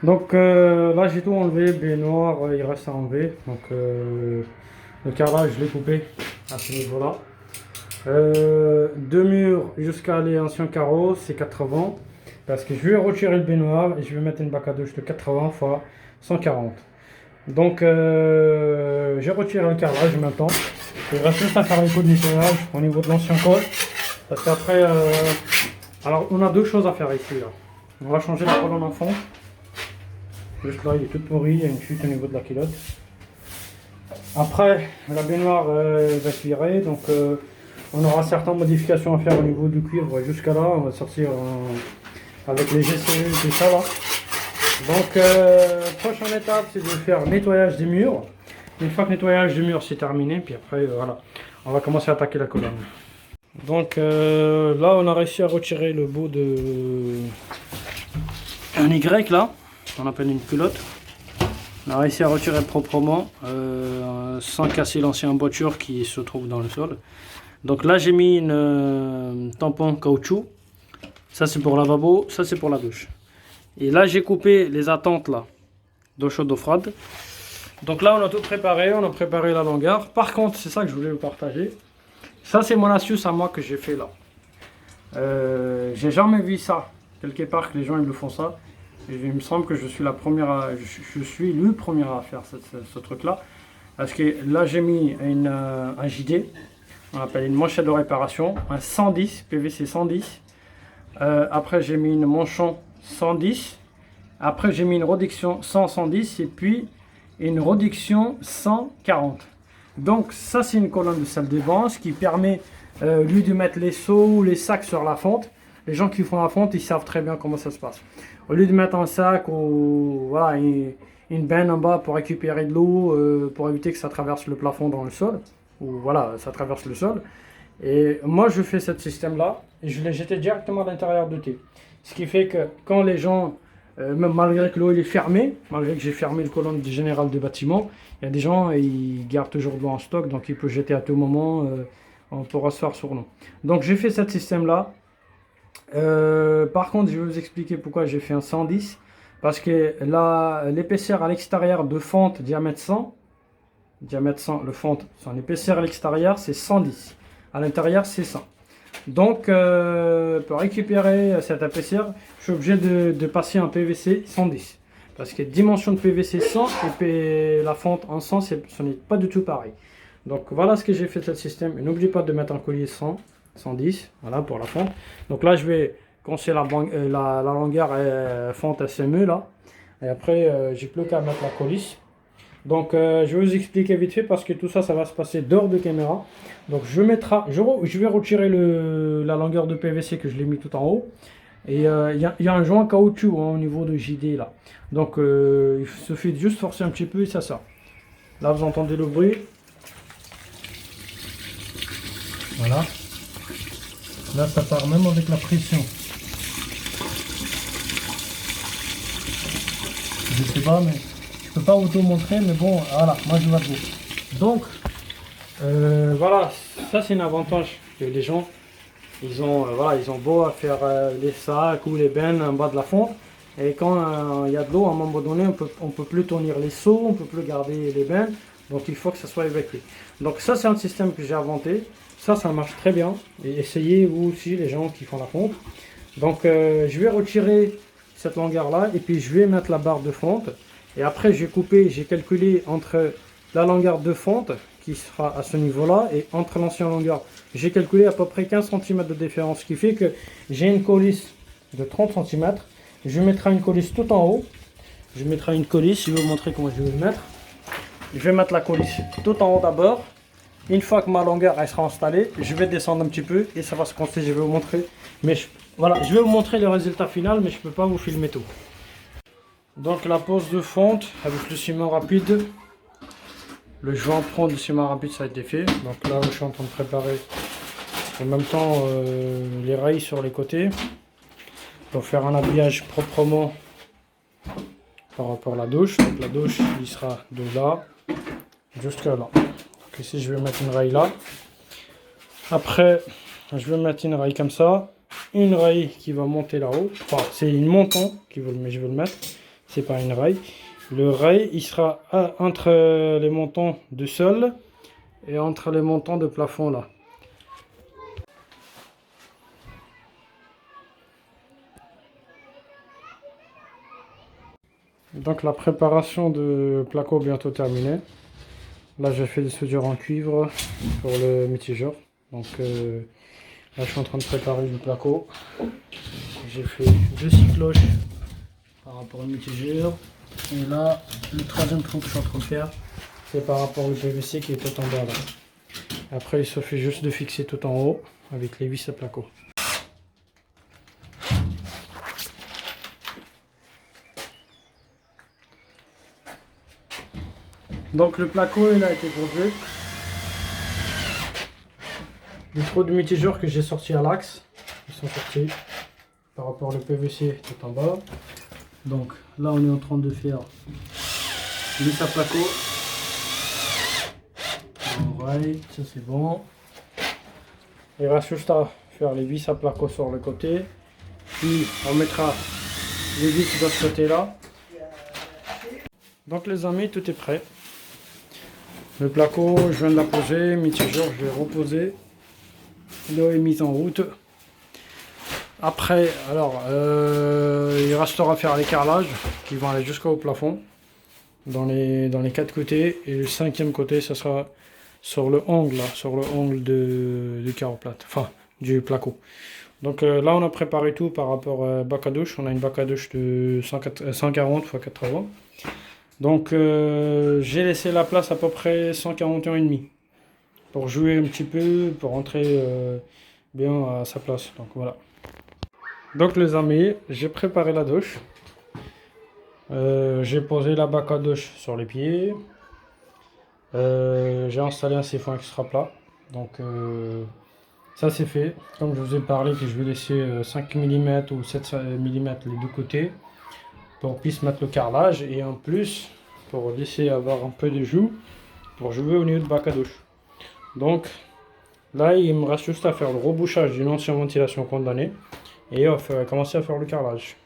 Donc là j'ai tout enlevé, baignoire, il reste à enlever. Donc le carrelage je l'ai coupé à ce niveau-là. Deux murs jusqu'à l'ancien carreau, c'est 80. Parce que je vais retirer le baignoire et je vais mettre une bac à douche de 80 x 140. Donc j'ai retiré le carrelage maintenant. Il reste juste à faire les coups de nettoyage au niveau de l'ancien col. Parce qu'après, alors on a deux choses à faire ici là. On va changer la colonne en fond. Juste là, il est tout pourri, il y a une fuite au niveau de la culotte. Après, la baignoire va se virer, donc on aura certaines modifications à faire au niveau du cuivre. Jusqu'à là, on va sortir avec les GCU, tout ça là. Donc, prochaine étape, c'est de faire le nettoyage des murs. Une fois que le nettoyage des murs c'est terminé, puis après, voilà, on va commencer à attaquer la colonne. Donc là, on a réussi à retirer le bout de un Y là. On appelle une culotte. On a réussi à retirer proprement sans casser l'ancien boiture qui se trouve dans le sol. Donc là j'ai mis une tampon caoutchouc. Ça c'est pour lavabo, ça c'est pour la douche. Et là j'ai coupé les attentes là d'eau chaude d'eau froide. Donc là on a tout préparé, on a préparé la longueur. Par contre c'est ça que je voulais vous partager. Ça c'est mon astuce à moi que j'ai fait là. J'ai jamais vu ça quelque part que les gens ils le font ça. Et il me semble que je suis le premier à faire ce truc-là. Parce que là, j'ai mis un JD, on appelle une manchette de réparation, un 110, PVC 110. Après, j'ai mis une manchon 110. Après, j'ai mis une réduction 110 et puis une réduction 140. Donc, ça, c'est une colonne de salle de bain, ce qui permet, lui, de mettre les seaux ou les sacs sur la fonte. Les gens qui font la fonte, ils savent très bien comment ça se passe. Au lieu de mettre un sac ou voilà, une benne en bas pour récupérer de l'eau, pour éviter que ça traverse le plafond dans le sol, ou voilà, ça traverse le sol. Et moi, je fais ce système-là et je l'ai jeté directement à l'intérieur de thé. Ce qui fait que quand les gens, même malgré que l'eau est fermée, malgré que j'ai fermé le colonne générale du bâtiment, il y a des gens, ils gardent toujours de l'eau en stock, donc ils peuvent jeter à tout moment, on pourra se faire sur nous. Donc j'ai fait ce système-là. Par contre, je vais vous expliquer pourquoi j'ai fait un 110. Parce que l'épaisseur à l'extérieur de fente diamètre 100, le fente, son épaisseur à l'extérieur c'est 110. À l'intérieur c'est 100. Donc, pour récupérer cette épaisseur, je suis obligé de passer en PVC 110. Parce que dimension de PVC 100 et la fente en 100, ce n'est pas du tout pareil. Donc, voilà ce que j'ai fait de ce système. Et n'oubliez pas de mettre un collier 100. 110, voilà pour la fente. Donc là je vais concer la longueur fente SME là. Et après j'ai plus qu'à mettre la coulisse. Donc je vais vous expliquer vite fait parce que tout ça va se passer dehors de caméra. Donc je vais retirer la longueur de PVC que je l'ai mis tout en haut. Et il y a un joint caoutchouc au niveau de JD là. Donc il suffit de juste forcer un petit peu et ça sort. Là vous entendez le bruit. Voilà. Là, ça part même avec la pression. Je sais pas, mais je peux pas vous montrer, mais bon, voilà, moi je vois tout. Donc, voilà, ça c'est un avantage que les gens, ils ont beau à faire les sacs ou les bennes en bas de la fonte, et quand il y a de l'eau, à un moment donné, on peut plus tenir les seaux, on peut plus garder les bennes, donc il faut que ça soit évacué. Donc ça c'est un système que j'ai inventé. Ça marche très bien. Et essayez vous aussi les gens qui font la fonte. Donc je vais retirer cette longueur là et puis je vais mettre la barre de fonte. Et après j'ai calculé entre la longueur de fonte qui sera à ce niveau là et entre l'ancienne longueur. J'ai calculé à peu près 15 cm de différence. Ce qui fait que j'ai une coulisse de 30 cm. Je mettrai une coulisse tout en haut. Je mettrai une coulisse, je vais vous montrer comment je vais le mettre. Je vais mettre la coulisse tout en haut d'abord. Une fois que ma longueur elle sera installée, je vais descendre un petit peu et ça va se construire. Je vais vous montrer. Mais voilà, je vais vous montrer le résultat final, mais je ne peux pas vous filmer tout. Donc la pose de fonte avec le ciment rapide. Le joint prend du ciment rapide, ça a été fait. Donc là, je suis en train de préparer en même temps les rails sur les côtés pour faire un habillage proprement par rapport à la douche. Donc la douche, il sera de là jusqu'à là. Ici je vais mettre une rail là. Après je vais mettre une rail comme ça. Une rail qui va monter là-haut. Enfin c'est une montant je veux le mettre. c'est pas une rail. Le rail, il sera entre les montants de sol et entre les montants de plafond là. Donc la préparation de placo bientôt terminée. Là j'ai fait des soudures en cuivre pour le mitigeur. Donc là je suis en train de préparer du placo. J'ai fait 2 cycloches par rapport au mitigeur. Et là le troisième trou que je suis en train de faire, c'est par rapport au PVC qui est tout en bas là. Après il suffit juste de fixer tout en haut avec les vis à placo. Donc le placo il a été conduit. Les trous de mitigeur que j'ai sortis à l'axe, ils sont sortis par rapport au PVC tout en bas. Donc là on est en train de faire vis à placo. Alright, ça c'est bon. Il reste juste à faire les vis à placo sur le côté. Puis on mettra les vis de ce côté là. Donc les amis, tout est prêt. Le placo, je viens de la poser, mitigeur, je vais reposer. L'eau est mise en route. Après, alors, il restera à faire les carrelages qui vont aller jusqu'au plafond dans les 4 côtés. Et le 5e côté, ça sera sur le angle, là, sur le angle du carreau plate, enfin du placo. Donc là, on a préparé tout par rapport à bac à douche. On a une bac à douche de 140 x 80. Donc j'ai laissé la place à peu près 141,5 pour jouer un petit peu, pour rentrer bien à sa place. Donc voilà. Donc les amis, j'ai préparé la douche. J'ai posé la bac à douche sur les pieds. J'ai installé un siphon extra plat. Donc ça c'est fait. Comme je vous ai parlé que je vais laisser 5 mm ou 7 mm les deux côtés pour puisse mettre le carrelage et en plus pour laisser avoir un peu de joue pour jouer au niveau de bac à douche. Donc là il me reste juste à faire le rebouchage d'une ancienne ventilation condamnée et on va commencer à faire le carrelage.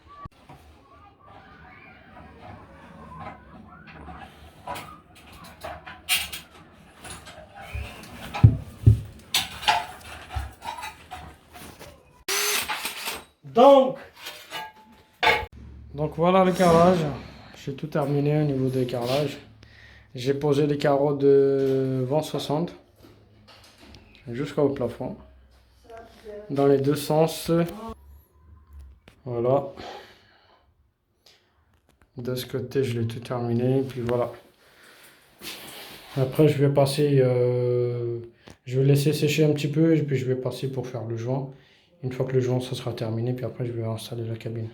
Donc voilà le carrelage. J'ai tout terminé au niveau des carrelages. J'ai posé les carreaux de 20-60 jusqu'au plafond. Dans les deux sens. Voilà. De ce côté, je l'ai tout terminé. Puis voilà. Après, je vais passer. Je vais laisser sécher un petit peu. Et puis je vais passer pour faire le joint. Une fois que le joint ça sera terminé, puis après je vais installer la cabine.